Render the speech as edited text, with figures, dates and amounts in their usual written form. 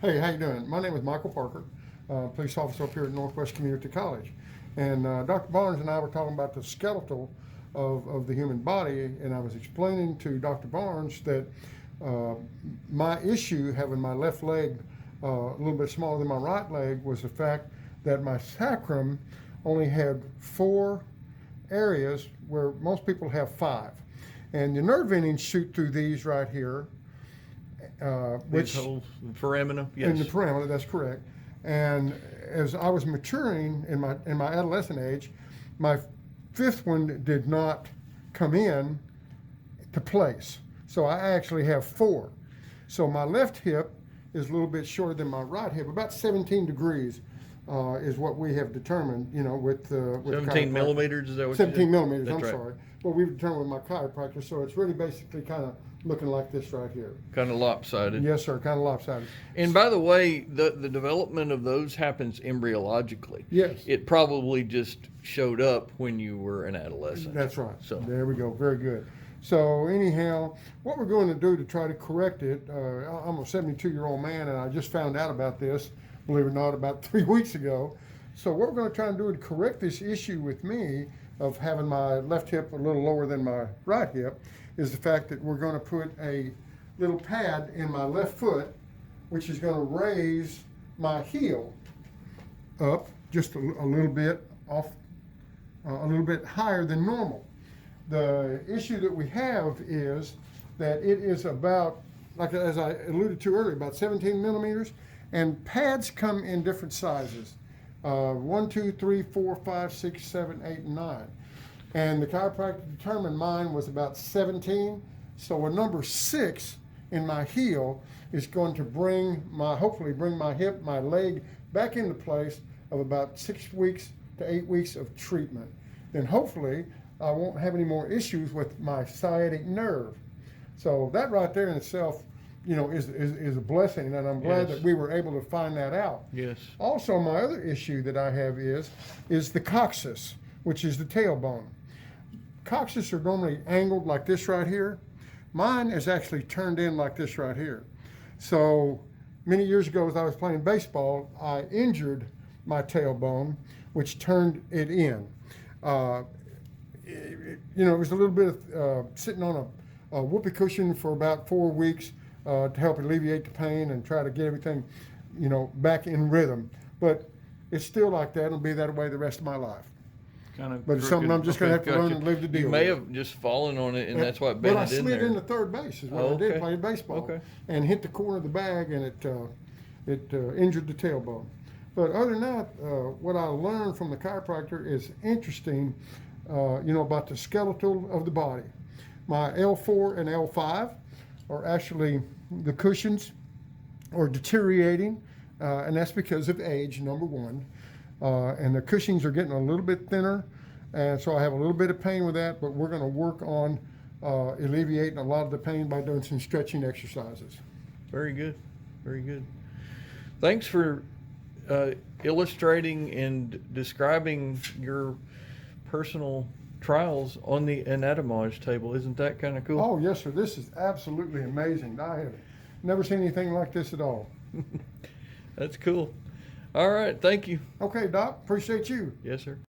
Hey, how you doing? My name is Michael Parker, police officer up here at Northwest Community College. And Dr. Barnes and I were talking about the skeletal of the human body, and I was explaining to Dr. Barnes that my issue having my left leg a little bit smaller than my right leg was the fact that my sacrum only had 4 areas where most people have 5. And the nerve endings shoot through these right here, which holes, foramina, yes. in the foramina, that's correct. And as I was maturing in my adolescent age, my 5th one did not come in to place. So I actually have 4. So my left hip is a little bit shorter than my right hip, about 17 degrees is what we have determined, with 17 millimeters, is that what 17 you said? millimeters, That's I'm right. sorry. Well, we've determined with my chiropractor, so it's really basically kind of looking like this right here. Kind of lopsided. Yes, sir, kind of lopsided. And by the way, the development of those happens embryologically. Yes. It probably just showed up when you were an adolescent. That's right. So There we go. Very good. So anyhow, what we're going to do to try to correct it, I'm a 72-year-old man, and I just found out about this, believe it or not, about 3 weeks ago. So what we're going to try and do to correct this issue with me of having my left hip a little lower than my right hip is the fact that we're going to put a little pad in my left foot, which is going to raise my heel up just a little bit off, a little bit higher than normal. The issue that we have is that it is about, like as I alluded to earlier, about 17 millimeters, and pads come in different sizes. 1, 2, 3, 4, 5, 6, 7, 8, and 9. And the chiropractor determined mine was about 17. So a number 6 in my heel is going to hopefully bring my hip, my leg back into place of about 6 weeks to 8 weeks of treatment. Then hopefully I won't have any more issues with my sciatic nerve. So that right there in itself, is a blessing, and I'm glad Yes. that we were able to find that out. yes. Also, my other issue that I have is the coccyx, which is the tailbone. Coccyx are normally angled like this right here. Mine is actually turned in like this right here. So many years ago, as I was playing baseball, I injured my tailbone, which turned it in. It was a little bit of sitting on a whoopee cushion for about 4 weeks to help alleviate the pain and try to get everything, back in rhythm. But it's still like that. It'll be that way the rest of my life. Kind of. But it's something I'm just going to have to learn and live to deal You with. may have just fallen on it, and that's what bent Well, I it in slid there. into third base is what Oh, I did okay. playing baseball. Okay. And hit the corner of the bag, and it injured the tailbone. But other than that, what I learned from the chiropractor is interesting, about the skeletal of the body. My L4 and L5 are actually, the cushions are deteriorating, and that's because of age, number 1. And the cushions are getting a little bit thinner, and so I have a little bit of pain with that, but we're going to work on alleviating a lot of the pain by doing some stretching exercises. Very good. Very good. Thanks for illustrating and describing your personal trials on the Anatomage table. Isn't that kind of cool? Oh, yes, sir. This is absolutely amazing. I have never seen anything like this at all. That's cool. All right. Thank you. Okay, Doc, appreciate you. Yes, sir.